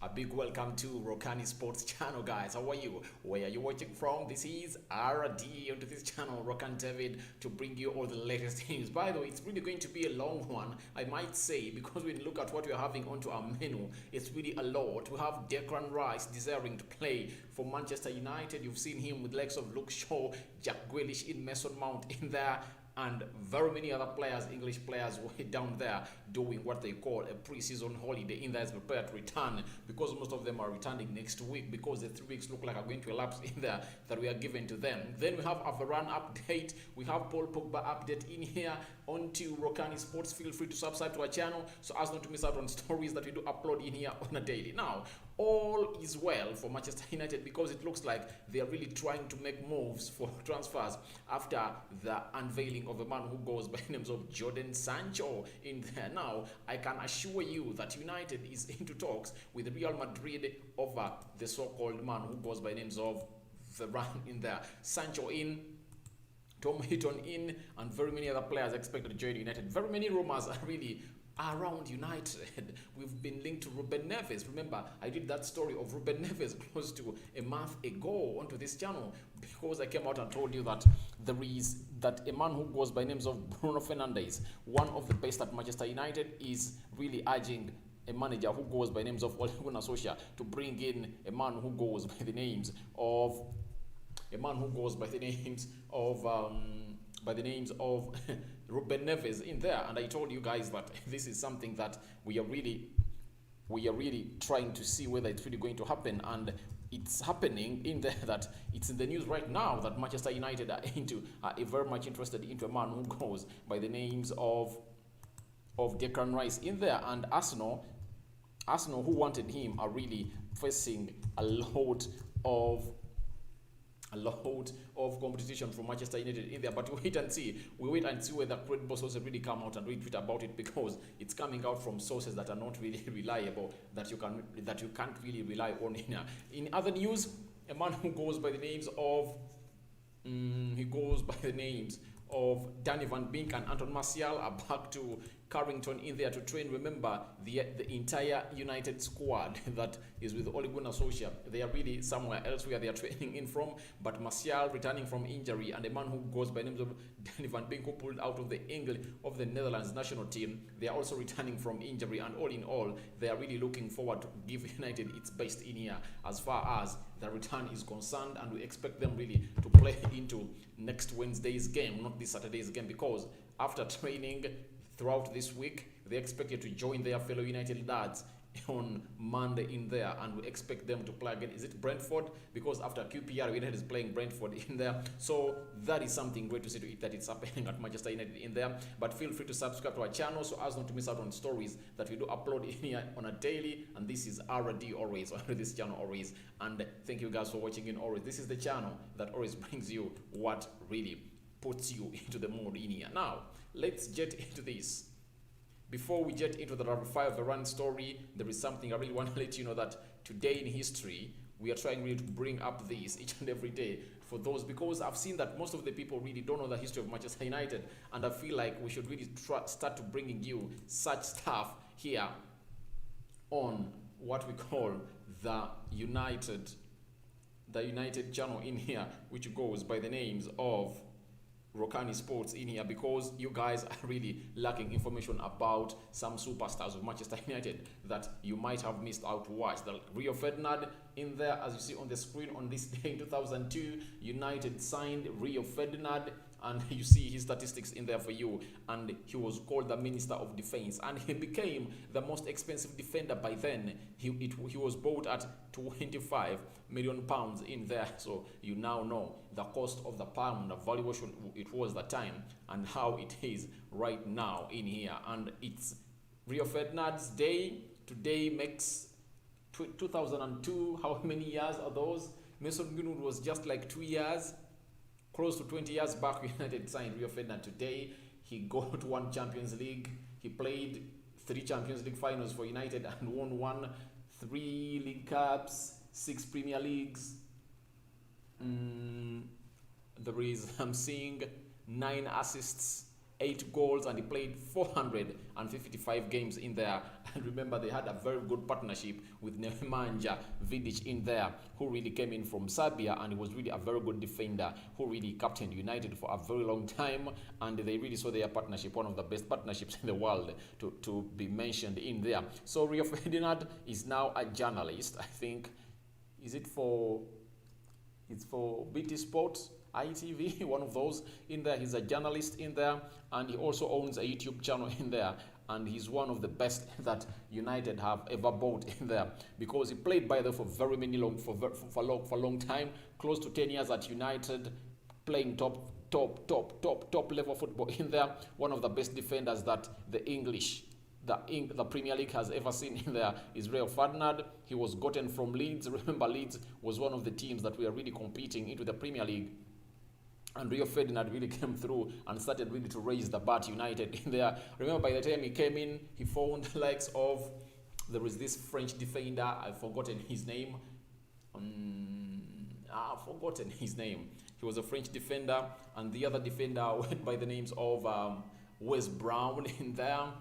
A big welcome to Rokani Sports channel, guys. How are you? Where are you watching from? This is RD onto this channel, Rokan David, to bring you all the latest news. By the way, it's really going to be a long one, I might say, because when you look at what we're having onto our menu, it's really a lot. We have Declan Rice desiring to play for Manchester United. You've seen him with legs of Luke Shaw, Jack Grealish in Mason Mount in there, and very many other players, English players, were down there doing what they call a pre-season holiday in there as prepared to return, because most of them are returning next week because the 3 weeks look like are going to elapse in there that we are given to them. Then we have a Varane update, we have Pogba update in here onto Rokani Sports. Feel free to subscribe to our channel so as not to miss out on stories that we do upload in here on a daily. Now, all is well for Manchester United because it looks like they are really trying to make moves for transfers after the unveiling of a man who goes by the names of Jadon Sancho in there. Now, I can assure you that United is into talks with Real Madrid over the so-called man who goes by the names of Varane in there. Sancho in, Tom Hitton in, and very many other players expected to join United. Very many rumors are really around United. We've been linked to Ruben Neves. Remember, I did that story of Ruben Neves close to a month ago onto this channel because I came out and told you that there is that a man who goes by names of Bruno Fernandes, one of the best at Manchester United, is really urging a manager who goes by names of Ole Gunnar Solskjaer to bring in a man who goes by the names of Ruben Neves in there. And I told you guys that this is something that we are really trying to see whether it's really going to happen, and it's happening in there. That it's in the news right now that Manchester United are very much interested into a man who goes by the names of Declan Rice in there, and Arsenal who wanted him are really facing a lot of competition from Manchester United in there. But we wait and see whether credible sources really come out and retweet about it, because it's coming out from sources that are not really reliable, that you can't really rely on. In other news, a man who goes by the names of Danny Van Beek and Anton Martial are back to Carrington in there to train. Remember, the entire United squad that is with Ole Gunnar Solskjaer, they are really somewhere else where they are training in from. But Martial returning from injury, and a man who goes by names of Danny Van Beek, who pulled out of the Netherlands national team, they are also returning from injury. And all in all, they are really looking forward to give United its best in here as far as the return is concerned, and we expect them really to play into next Wednesday's game, not this Saturday's game, because after training throughout this week, they expected to join their fellow United lads on Monday in there, and we expect them to play again. Is it Brentford? Because after QPR, United is playing Brentford in there. So that is something great to see, to it that it's happening at Manchester United in there. But feel free to subscribe to our channel so as not to miss out on stories that we do upload in here on a daily. And this is RD always, on this channel always. And thank you guys for watching in always. This is the channel that always brings you what really puts you into the mood in here. Now, let's get into this. Before we get into the rapid fire Varane story, there is something I really want to let you know, that today in history, we are trying really to bring up this each and every day for those, because I've seen that most of the people really don't know the history of Manchester United, and I feel like we should really start to bringing you such stuff here on what we call the United channel in here, which goes by the names of Rokani Sports in here, because you guys are really lacking information about some superstars of Manchester United that you might have missed out to watch. The Rio Ferdinand in there, as you see on the screen, on this day in 2002, United signed Rio Ferdinand, and you see his statistics in there for you. And he was called the Minister of Defense, and he became the most expensive defender by then. He was bought at £25 million in there. So you now know the cost of the pound, the valuation it was that time, and how it is right now in here. And it's Rio Ferdinand's day. Today makes 2002. How many years are those? Mason Greenwood was just like 2 years. Close to 20 years back, United signed Rio Ferdinand. Today, he got 1 Champions League. He played 3 Champions League finals for United and won 3 League Cups, 6 Premier Leagues. There is, I'm seeing 9 assists 8 goals, and he played 455 games in there. And remember, they had a very good partnership with Nemanja Vidic in there, who really came in from Serbia, and he was really a very good defender who really captained United for a very long time. And they really saw their partnership, one of the best partnerships in the world, to be mentioned in there. So Rio Ferdinand is now a journalist. I think, it's for BT Sports, ITV, one of those in there. He's a journalist in there, and he also owns a YouTube channel in there, and he's one of the best that United have ever bought in there, because he played by there for very many for a long time, close to 10 years at United, playing top level football in there. One of the best defenders that the Premier League has ever seen in there is Rio Ferdinand. He was gotten from Leeds. Remember, Leeds was one of the teams that were really competing into the Premier League. And Rio Ferdinand really came through and started really to raise the bar United in there. Remember, by the time he came in, he found the likes of, there was this French defender, I've forgotten his name. I've forgotten his name. He was a French defender, and the other defender went by the names of Wes Brown in there.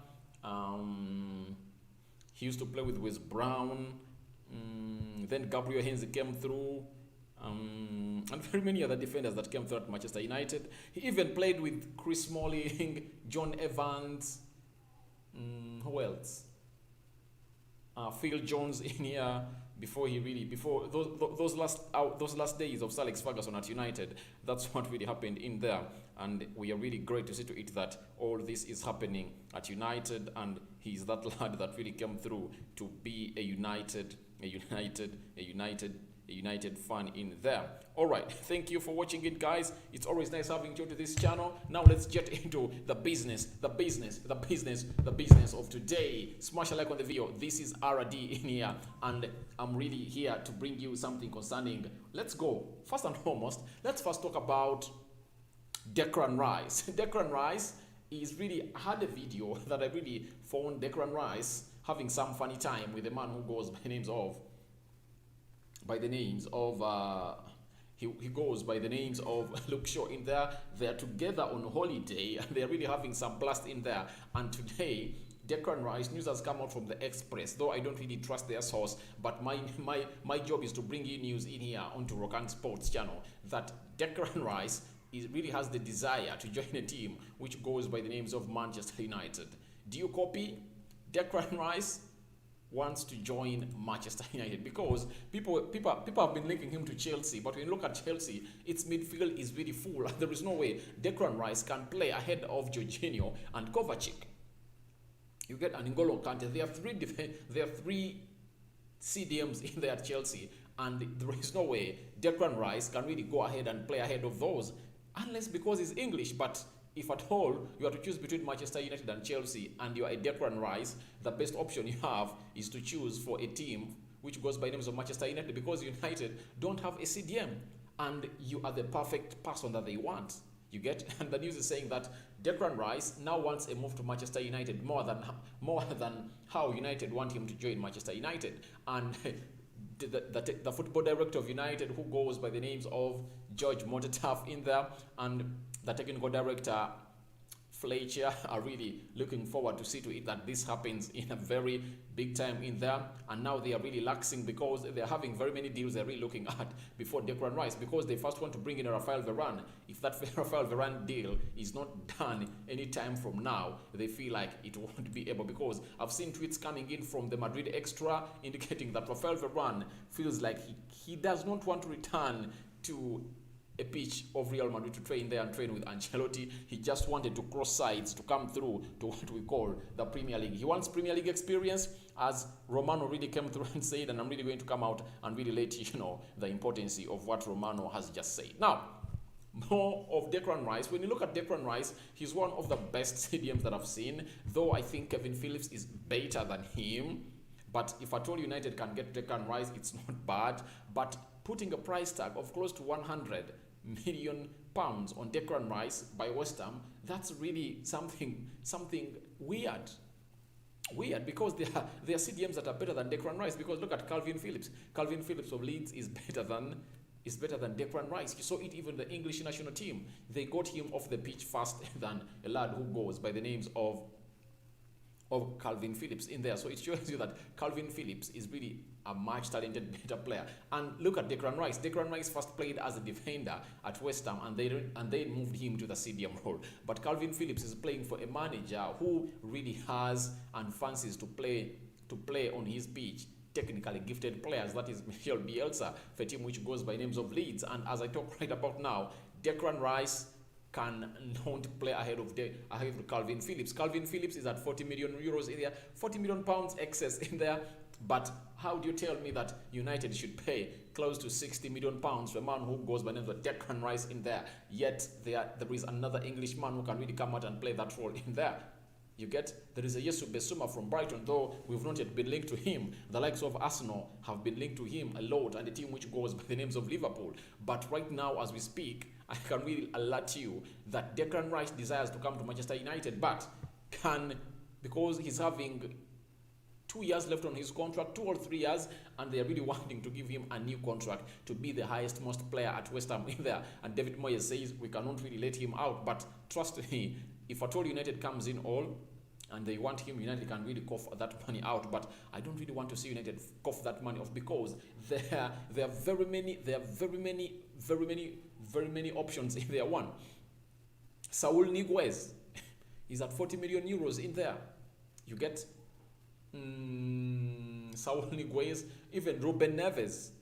He used to play with Wes Brown. Then Gabriel Heinze came through. And very many other defenders that came through at Manchester United. He even played with Chris Smalling, John Evans, who else? Phil Jones in here. Before those last days of Sir Alex Ferguson at United, that's what really happened in there. And we are really great to see to it that all this is happening at United, and he's that lad that really came through to be a United fan in there. All right, thank you for watching it, guys. It's always nice having you to this channel. Now let's get into the business of today. Smash a like on the video. This is RD in here, and I'm really here to bring you something concerning. Let's go. First and foremost, let's first talk about Declan Rice. Declan Rice is really, I had a video that I really found Declan Rice having some funny time with a man who goes by the names of he goes by the names of Luke Shaw in there. They're together on holiday, and they're really having some blast in there. And today, Declan Rice, news has come out from the Express, though I don't really trust their source, but my job is to bring you news in here onto Rokan Sports channel, that Declan Rice really has the desire to join a team which goes by the names of Manchester United. Do you copy? Declan Rice wants to join Manchester United, because people have been linking him to Chelsea, but when you look at Chelsea, its midfield is really full. There is no way Declan Rice can play ahead of Jorginho and Kovacic. You get an N'Golo Kante. There are three CDMs in there at Chelsea, and there is no way Declan Rice can really go ahead and play ahead of those, unless because he's English. But if at all you are to choose between Manchester United and Chelsea, and you are a Declan Rice, the best option you have is to choose for a team which goes by names of Manchester United, because United don't have a CDM, and you are the perfect person that they want. You get? And the news is saying that Declan Rice now wants a move to Manchester United more than how United want him to join Manchester United. And the football director of United, who goes by the names of George Montetaff in there, and the technical director Fletcher, are really looking forward to see to it that this happens in a very big time in there. And now they are really laxing, because they're having very many deals they're really looking at before Declan Rice, because they first want to bring in Rafael Varane. If that Rafael Varane deal is not done any time from now, they feel like it won't be able, because I've seen tweets coming in from the Madrid Extra indicating that Rafael Varane feels like he does not want to return to a pitch of Real Madrid to train there and train with Ancelotti. He just wanted to cross sides to come through to what we call the Premier League. He wants Premier League experience, as Romano really came through and said, and I'm really going to come out and really let you know the importance of what Romano has just said. Now, more of Declan Rice. When you look at Declan Rice, he's one of the best CDMs that I've seen, though I think Kevin Phillips is better than him. But if at all United can get Declan Rice, it's not bad. But putting a price tag of close to £100 million on Declan Rice by West Ham, that's really something weird, because there are CDMs that are better than Declan Rice. Because look at Calvin Phillips of Leeds is better than is better than Declan Rice. You saw it even the English national team. They got him off the pitch faster than a lad who goes by the names of Calvin Phillips in there. So it shows you that Calvin Phillips is really a much talented, better player. And look at Declan Rice. Declan Rice first played as a defender at West Ham, and they moved him to the CDM role. But Calvin Phillips is playing for a manager who really has and fancies to play on his pitch technically gifted players. That is Mikel Bielsa for a team which goes by names of Leeds. And as I talk right about now, Declan Rice cannot play ahead of Calvin Phillips. Calvin Phillips is at 40 million euros in there, 40 million pounds excess in there. But how do you tell me that United should pay close to 60 million pounds for a man who goes by the name of Declan Rice in there? Yet there is another Englishman who can really come out and play that role in there. You get, there is a Yesu Besuma from Brighton, though we've not yet been linked to him. The likes of Arsenal have been linked to him a lot, and the team which goes by the names of Liverpool. But right now, as we speak, I can really alert you that Declan Rice desires to come to Manchester United, but because he's having 2 years left on his contract, 2 or 3 years, and they're really wanting to give him a new contract to be the highest most player at West Ham in there. And David Moyes says we cannot really let him out, but trust me, if at all United comes in all and they want him, United can really cough that money out. But I don't really want to see United cough that money off, because there are very many options in there. One, Saul Niguez is at 40 million euros in there. You get Saul Niguez, even Ruben Neves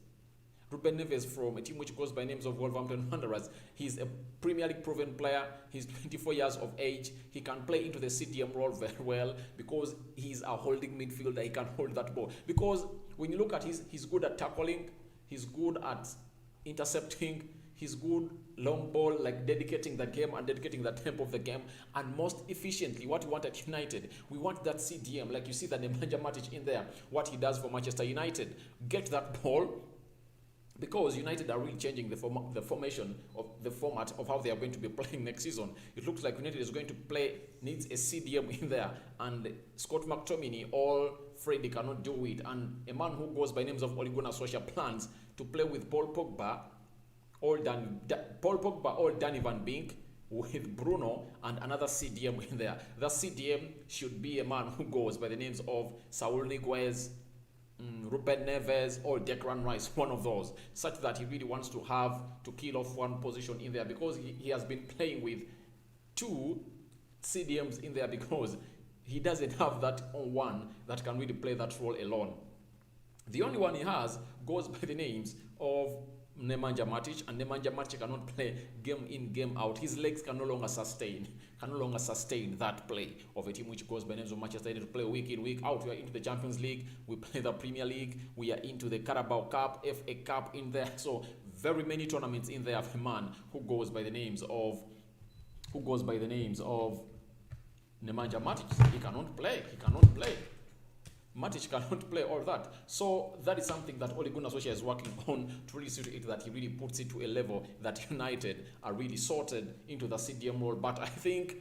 from a team which goes by names of Wolverhampton Wanderers. He's a Premier League proven player. He's 24 years of age. He can play into the CDM role very well because he's a holding midfielder. He can hold that ball. Because when you look at he's good at tackling, he's good at intercepting, he's good long ball, like dedicating the game and dedicating the tempo of the game. And most efficiently, what we want at United, we want that CDM, like you see that Nemanja Matic in there, what he does for Manchester United. Get that ball, because United are really changing the formation of the format of how they are going to be playing next season. It looks like United is going to needs a CDM in there, and Scott McTominay or Freddie cannot do it. And a man who goes by names of Ole Gunnar Solskjaer plans to play with Paul Pogba or Danny Van Beek with Bruno and another CDM in there. The CDM should be a man who goes by the names of Saul Niguez, Ruben Neves or Declan Rice, one of those, such that he really wants to kill off one position in there, because he has been playing with 2 CDMs in there, because he doesn't have that one that can really play that role alone. The only one he has goes by the names of Nemanja Matic, and Nemanja Matic cannot play game in, game out. His legs can no longer sustain that play of a team which goes by names of Manchester United to play week in, week out. We are into the Champions League, we play the Premier League, we are into the Carabao Cup, FA Cup in there. So very many tournaments in there of a man who goes by the names of Nemanja Matic. He cannot play. Matic cannot play all that. So that is something that Ole Gunnar Solskjaer is working on to really see to it that he really puts it to a level that United are really sorted into the CDM role. But I think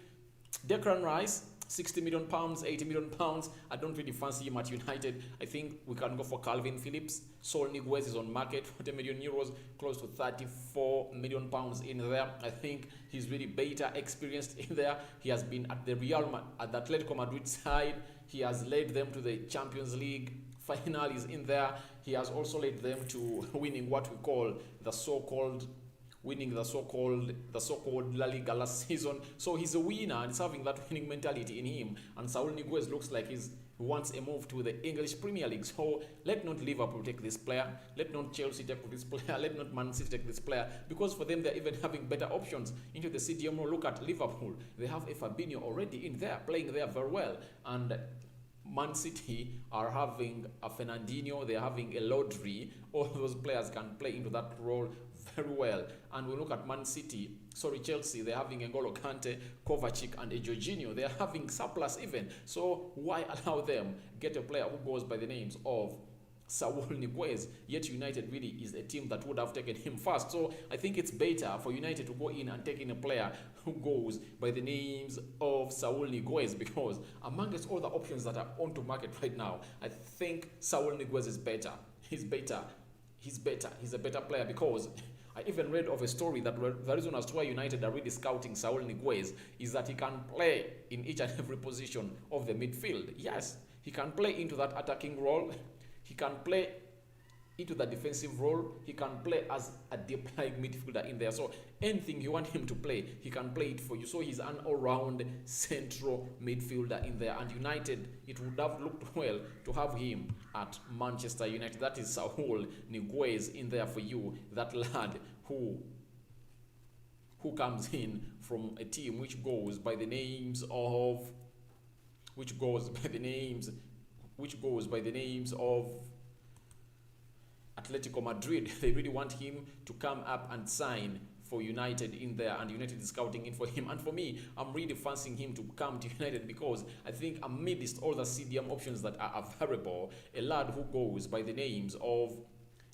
Declan Rice, 60 million pounds, 80 million pounds, I don't really fancy him at United. I think we can go for Calvin Phillips. Saul Niguez is on market, 40 million euros, close to 34 million pounds in there. I think he's really better experienced in there. He has been at the Atletico Madrid side. He has led them to the Champions League finals in there. He has also led them to winning what we call the so-called La Liga last season. So he's a winner and he's having that winning mentality in him. And Saul Niguez looks like he wants a move to the English Premier League. So let not Liverpool take this player. Let not Chelsea take this player. Let not Man City take this player. Because for them, they're even having better options into the CDM. Look at Liverpool. They have a Fabinho already in there, playing there very well. And Man City are having a Fernandinho, they're having a Lodri. All those players can play into that role very well. And we look at Chelsea, they're having N'Golo Kante, Kovacic, and a Jorginho. They're having surplus even. So why allow them get a player who goes by the names of Saul Niguez? Yet United really is a team that would have taken him first. So I think it's better for United to go in and take in a player who goes by the names of Saul Niguez, because amongst all the options that are on to market right now, I think Saul Niguez is better. He's a better player, because I even read of a story that the reason as to why United are really scouting Saul Niguez is that he can play in each and every position of the midfield. Yes, he can play into that attacking role. He can play into the defensive role. He can play as a deep lying midfielder in there. So anything you want him to play, he can play it for you. So he's an all-round central midfielder in there. And United, it would have looked well to have him at Manchester United. That is Saul Niguez in there for you. That lad who comes in from a team which goes by the names of Atletico Madrid. They really want him to come up and sign for United in there, and United is scouting in for him. And for me, I'm really fancying him to come to United because I think amidst all the CDM options that are available, a lad who goes by the names of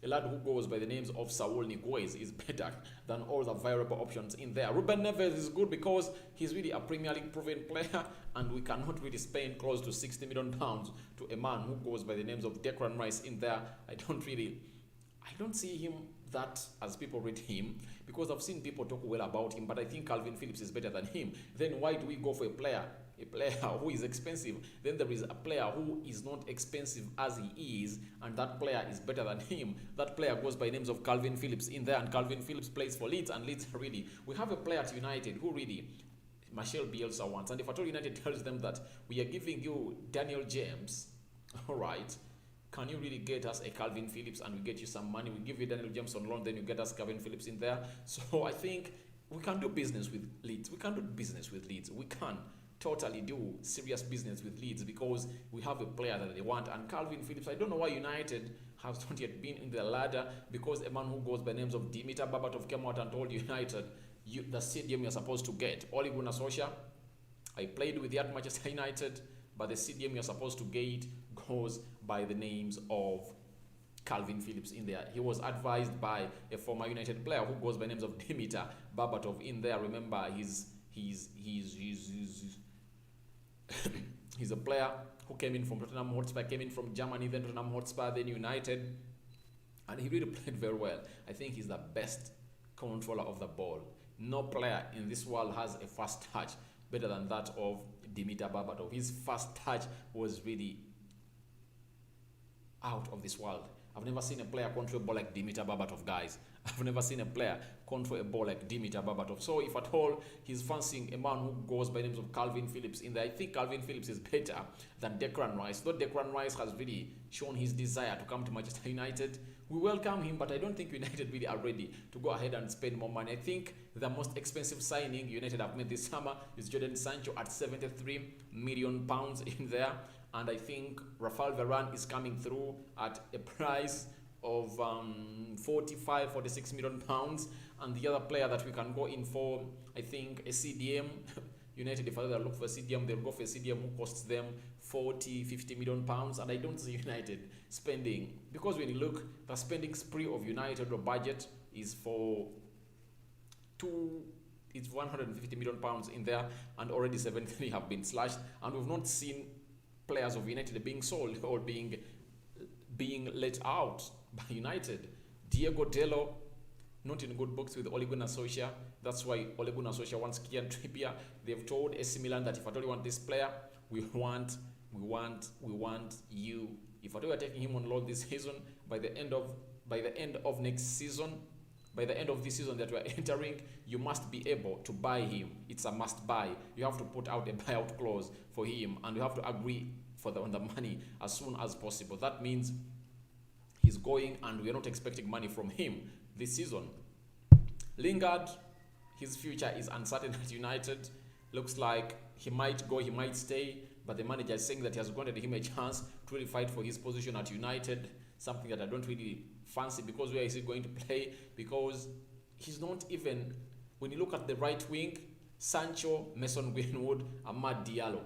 Saul Niguez is better than all the variable options in there. Ruben Neves is good because he's really a Premier League proven player, and we cannot really spend close to £60 million to a man who goes by the names of Declan Rice in there. I don't see him that as people rate him, because I've seen people talk well about him, but I think Calvin Phillips is better than him. Then why do we go for a player who is expensive? Then there is a player who is not expensive as he is, and that player is better than him. That player goes by names of Calvin Phillips in there, and Calvin Phillips plays for Leeds, and Leeds really, we have a player at United who really Marcel Bielsa wants. And if at all United tells them that we are giving you Daniel James, all right, can you really get us a Calvin Phillips, and we get you some money? We give you Daniel James on loan, then you get us Calvin Phillips in there. So I think we can do business with Leeds. We can totally do serious business with Leeds because we have a player that they want. And Calvin Phillips, I don't know why United has not yet been in the ladder, because a man who goes by names of Dimitar Berbatov came out and told United, the stadium you're supposed to get. Ole Gunnar Solskjaer, I played with you at Manchester United, but the stadium you're supposed to get goes by the names of Calvin Phillips in there. He was advised by a former United player who goes by names of Dimitar Berbatov in there. Remember, he's a player who came in from Tottenham Hotspur, came in from Germany, then Tottenham Hotspur, then United, and he really played very well. I think he's the best controller of the ball. No player in this world has a fast touch better than that of Dimitar Berbatov. His fast touch was really out of this world. I've never seen a player control a ball like Dimitar Berbatov, guys. I've never seen a player control a ball like Dimitar Berbatov. So if at all he's fancying a man who goes by names of Calvin Phillips in there, I think Calvin Phillips is better than Declan Rice. Though Declan Rice has really shown his desire to come to Manchester United, we welcome him, but I don't think United really are ready to go ahead and spend more money. I think the most expensive signing United have made this summer is Jadon Sancho at £73 million in there. And I think Rafael Varane is coming through at a price of 46 million pounds. And the other player that we can go in for, I think, a CDM. United, if they look for a CDM, they'll go for a CDM who costs them 50 million pounds. And I don't see United spending, because when you look, the spending spree of United or budget is it's 150 million pounds in there, and already 73 have been slashed, and we've not seen players of United being sold or being let out by United. Diego Dello, not in good books with Ole Gunnar Solskjaer. That's why Ole Gunnar Solskjaer wants Kieran Trippier. They've told AC Milan that if at all you want this player, we want you. If at all you're taking him on loan this season, by the end of next season, by the end of this season that we're entering, you must be able to buy him. It's a must buy. You have to put out a buyout clause for him, and you have to agree on the money as soon as possible. That means he's going, and we're not expecting money from him this season. Lingard, his future is uncertain at United. Looks like he might go, he might stay, but the manager is saying that he has granted him a chance to really fight for his position at United, something that I don't really fancy, because where is he going to play? Because he's not even, when you look at the right wing, Sancho, Mason Greenwood, Amad Diallo,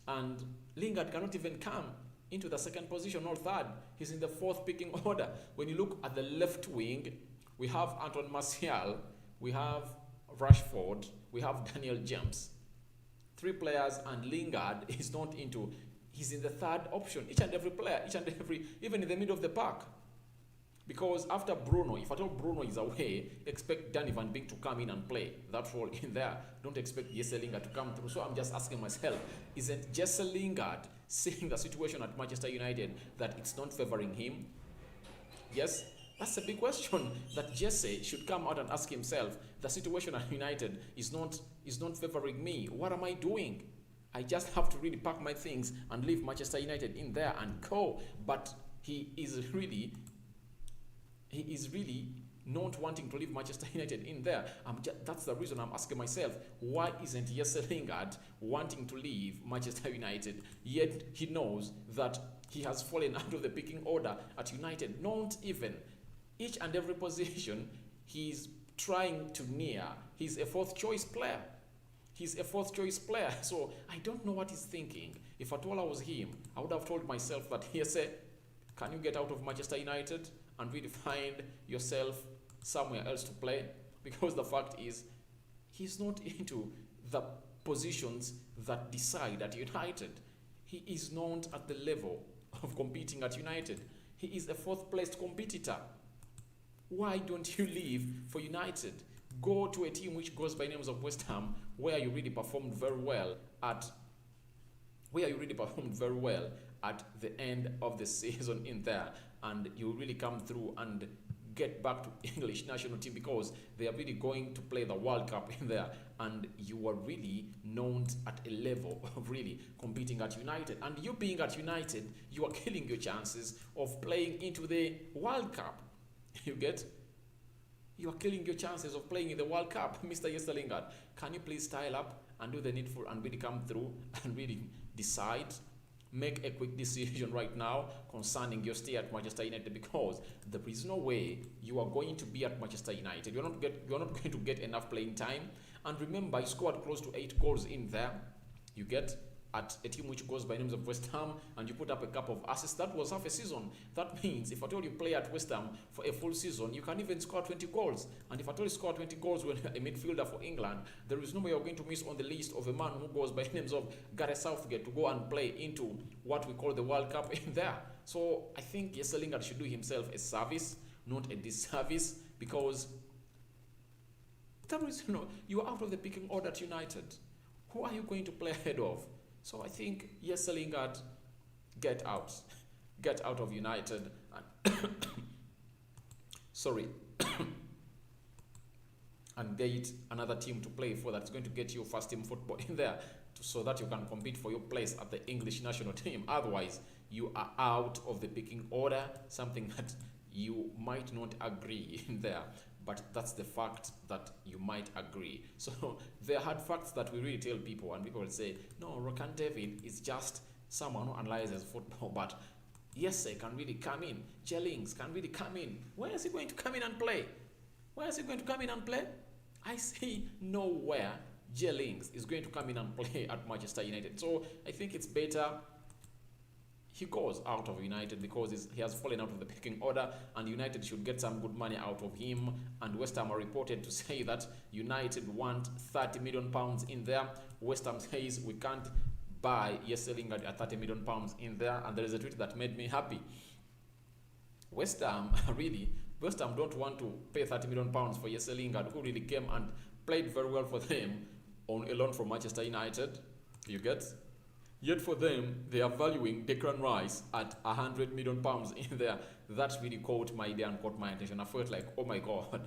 and Lingard cannot even come into the second position or third. He's in the fourth picking order. When you look at the left wing, we have Anton Martial, we have Rashford, we have Daniel James. 3 players, and Lingard is not into, he's in the third option. Each and every player, even in the middle of the park. Because after Bruno, if at all Bruno is away, expect Danny Van Beek to come in and play that role in there. Don't expect Jesse Lingard to come through. So I'm just asking myself, isn't Jesse Lingard seeing the situation at Manchester United that it's not favoring him? Yes, that's a big question that Jesse should come out and ask himself. The situation at United is not favoring me. What am I doing? I just have to really pack my things and leave Manchester United in there and go. But he is really not wanting to leave Manchester United in there. That's the reason I'm asking myself, why isn't Jesse Lingard wanting to leave Manchester United? Yet he knows that he has fallen out of the picking order at United. Not even each and every position he's trying to near. He's a fourth choice player. So I don't know what he's thinking. If at all I was him, I would have told myself that, Jesse, can you get out of Manchester United and really find yourself somewhere else to play? Because the fact is, he's not into the positions that decide at United. He is not at the level of competing at United. He is a fourth placed competitor. Why don't you leave for United? Go to a team which goes by names of West Ham, where you really performed very well at the end of the season in there, and you really come through and get back to English national team, because they are really going to play the World Cup in there, and you are really known at a level of really competing at United. And you being at United, you are killing your chances of playing into the World Cup. You get? You are killing your chances of playing in the World Cup. Mr. Jesse Lingard, can you please style up and do the needful and really come through and really decide? Make a quick decision right now concerning your stay at Manchester United, because there is no way you are going to be at Manchester United. You're not going to get enough playing time. And remember, he scored close to 8 goals in there. You get at a team which goes by names of West Ham, and you put up a couple of assists. That was half a season. That means if at all you play at West Ham for a full season, you can even score 20 goals. And if at all you score 20 goals when a midfielder for England, there is no way you're going to miss on the list of a man who goes by names of Gareth Southgate to go and play into what we call the World Cup in there. So I think Jesse Lingard should do himself a service, not a disservice, because there is you are out of the picking order at United. Who are you going to play ahead of? So I think, Jesse Lingard, get out. Get out of United. And sorry. And get another team to play for that's going to get you first team football in there, so that you can compete for your place at the English national team. Otherwise, you are out of the picking order, something that you might not agree in there. But that's the fact that you might agree. So there are hard facts that we really tell people, and people will say, no, Rokan David is just someone who analyzes football, but Jesse can really come in. Jellings can really come in. Where is he going to come in and play? I see nowhere Jellings is going to come in and play at Manchester United. So I think it's better he goes out of United, because he has fallen out of the pecking order, and United should get some good money out of him. And West Ham are reported to say that United want £30 million in there. West Ham says we can't buy Jesse Lingard at £30 million in there, and there is a tweet that made me happy. West Ham don't want to pay £30 million for Jesse Lingard, who really came and played very well for them on a loan from Manchester United. You get? Yet for them, they are valuing Declan Rice at £100 million in there. That really caught my idea and caught my attention. I felt like, oh my God,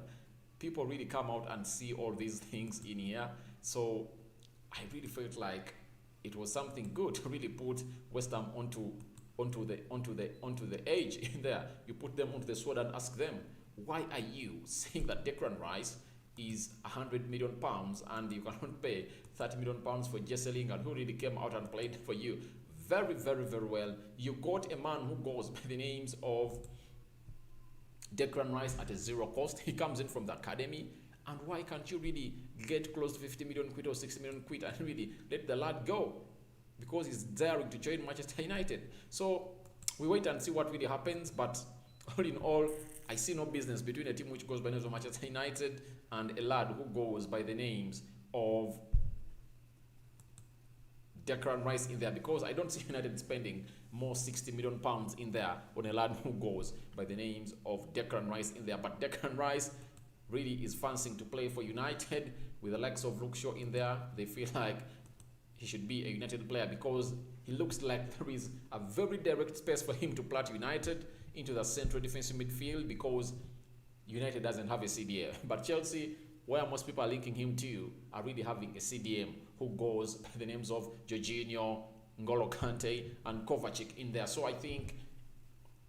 people really come out and see all these things in here. So I really felt like it was something good to really put West Ham onto the edge in there. You put them onto the sword and ask them, why are you saying that Declan Rice is £100 million and you cannot pay £30 million for Jesse Lingard, who really came out and played for you very, very, very well? You got a man who goes by the names of Declan Rice at a zero cost. He comes in from the academy. And why can't you really get close to 50 million quid or 60 million quid and really let the lad go? Because he's daring to join Manchester United. So we wait and see what really happens. But all in all, I see no business between a team which goes by the names of Manchester United and a lad who goes by the names of Declan Rice in there, because I don't see United spending more 60 million pounds in there on a lad who goes by the names of Declan Rice in there. But Declan Rice really is fancying to play for United with the likes of Luke Shaw in there. They feel like he should be a United player because he looks like there is a very direct space for him to plot United into the central defensive midfield because United doesn't have a CDM. But Chelsea, where most people are linking him to, are really having a CDM who goes by the names of Jorginho, N'Golo Kante, and Kovacic in there. So I think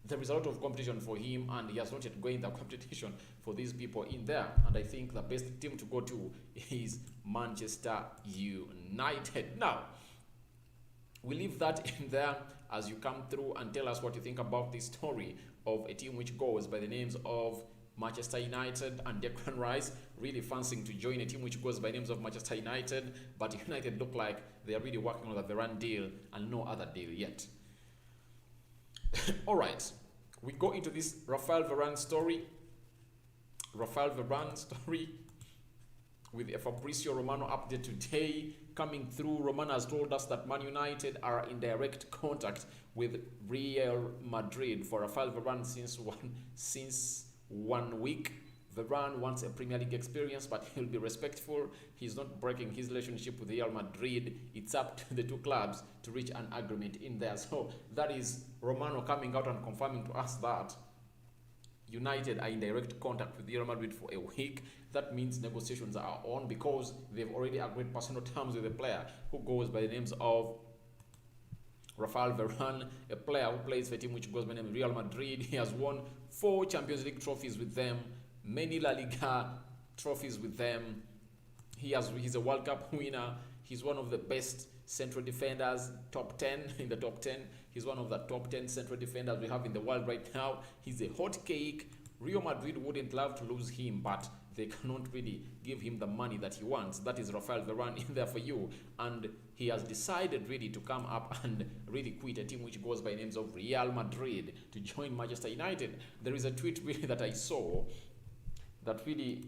there is a lot of competition for him, and he has not yet going the competition for these people in there. And I think the best team to go to is Manchester United. Now, we leave that in there as you come through and tell us what you think about this story of a team which goes by the names of Manchester United and Declan Rice really fancying to join a team which goes by names of Manchester United, but United look like they are really working on the Varane deal and no other deal yet. All right, we go into this Rafael Varane story. With a Fabrizio Romano update today coming through. Romano has told us that Man United are in direct contact with Real Madrid for Rafael Varane since one week. Varane wants a Premier League experience, but he'll be respectful. He's not breaking his relationship with Real Madrid. It's up to the two clubs to reach an agreement in there. So that is Romano coming out and confirming to us that United are in direct contact with Real Madrid for a week. That means negotiations are on because they've already agreed personal terms with a player who goes by the names of Rafael Varane, a player who plays for a team which goes by the name of Real Madrid. He has won 4 Champions League trophies with them, many La Liga trophies with them. He's a World Cup winner. He's one of the best central defenders, top 10 in the top 10. He's one of the top 10 central defenders we have in the world right now. He's a hot cake. Real Madrid wouldn't love to lose him, but they cannot really give him the money that he wants. That is Rafael Varane in there for you. And he has decided really to come up and really quit a team which goes by names of Real Madrid to join Manchester United. There is a tweet really that I saw that really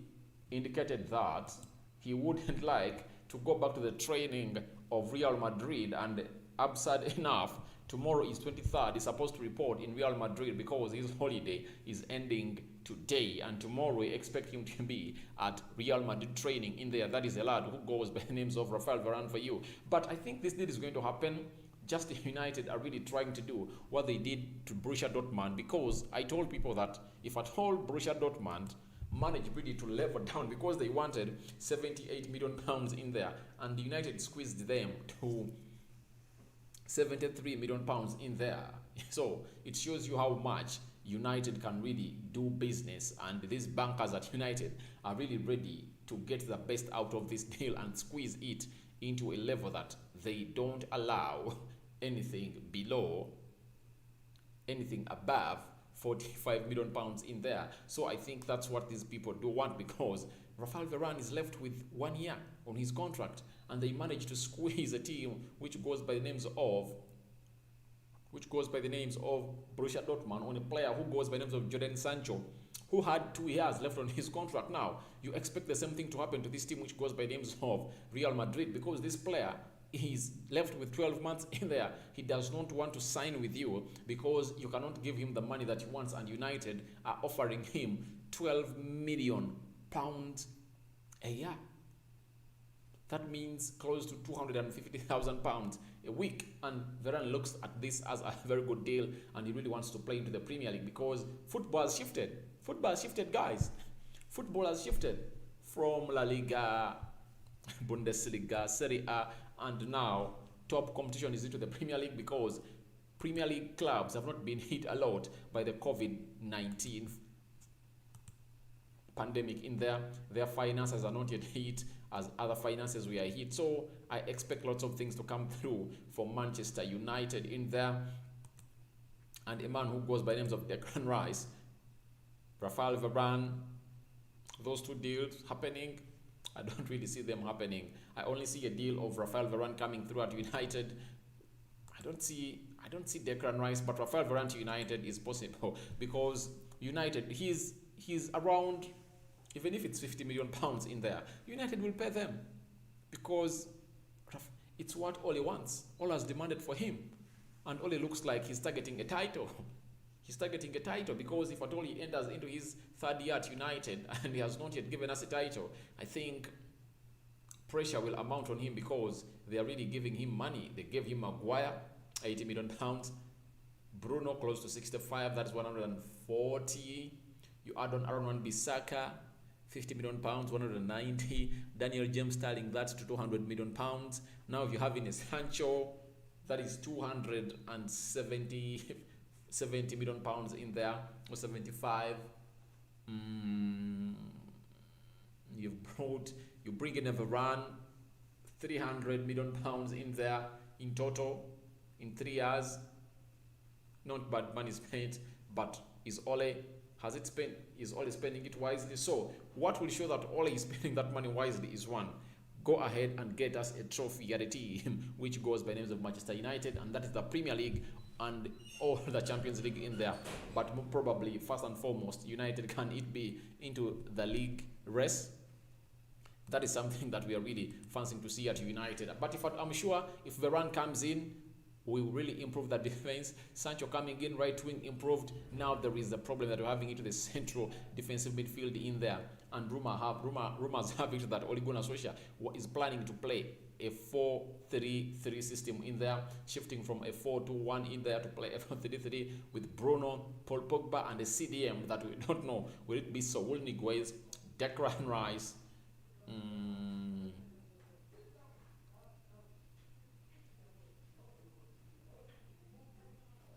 indicated that he wouldn't like to go back to the training of Real Madrid, and absurd enough, tomorrow is 23rd. He's supposed to report in Real Madrid because his holiday is ending today, and tomorrow we expect him to be at Real Madrid training in there. That is a lad who goes by the names of Rafael Varane for you. But I think this deal is going to happen. Just United are really trying to do what they did to Borussia Dortmund, because I told people that if at all Borussia Dortmund managed really to level down, because they wanted 78 million pounds in there, and United squeezed them to 73 million pounds in there. So it shows you how much United can really do business, and these bankers at United are really ready to get the best out of this deal and squeeze it into a level that they don't allow anything above 45 million pounds in there. So I think that's what these people do want, because Rafael Varane is left with 1 year on his contract, and they managed to squeeze a team which goes by the names of Borussia Dortmund on a player who goes by the names of Jadon Sancho, who had 2 years left on his contract. Now you expect the same thing to happen to this team which goes by the names of Real Madrid, because this player is left with 12 months in there. He does not want to sign with you because you cannot give him the money that he wants, and United are offering him 12 million pounds a year. That means close to 250,000 pounds a week, and Varane looks at this as a very good deal, and he really wants to play into the Premier League because football has shifted. Guys. Football has shifted from La Liga, Bundesliga, Serie A, and now top competition is into the Premier League, because Premier League clubs have not been hit a lot by the COVID-19 pandemic in there. Their finances are not yet hit as other finances were hit. So I expect lots of things to come through for Manchester United in there. And a man who goes by names of Declan Rice, Rafael Varane, those two deals happening, I don't really see them happening. I only see a deal of Rafael Varane coming through at United. I don't see Declan Rice, but Rafael Varane to United is possible, because United, he's around, even if it's 50 million pounds in there, United will pay them, because It's what Ole wants. Ole has demanded for him. And Ole looks like he's targeting a title. He's targeting a title because if at all he enters into his third year at United and he has not yet given us a title, I think pressure will amount on him because they are really giving him money. They gave him Maguire, 80 million pounds. Bruno close to 65, that's 140. You add on Aaron Wan-Bissaka, 50 million pounds, 190. Daniel James Sterling, that's to 200 million pounds. Now if you have in a Sancho, that is 70 million pounds in there, or 75. You bring in a Varane, 300 million pounds in there in total in 3 years. Not bad money spent, but is Ole spending it wisely? So what will show that Ole is spending that money wisely is one, go ahead and get us a trophy at a team which goes by names of Manchester United, and that is the Premier League and all the Champions League in there. But probably first and foremost, United can it be into the league race. That is something that we are really fancying to see at United. But I'm sure if Varane comes in, we will really improve the defense. Sancho coming in, right wing improved. Now there is the problem that we're having into the central defensive midfield in there. And rumors have it that Ole Gunnar Solskjaer is planning to play a 4-3-3 system in there, shifting from a 4-2-1 in there to play a 4-3-3 with Bruno, Paul Pogba, and a CDM that we don't know. Will it be Saul Niguez, Declan Rice,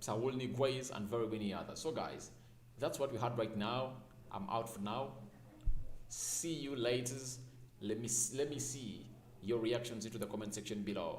Saul Niguez, and very many others. So guys, that's what we had right now. I'm out for now. See you later. Let me see your reactions into the comment section below.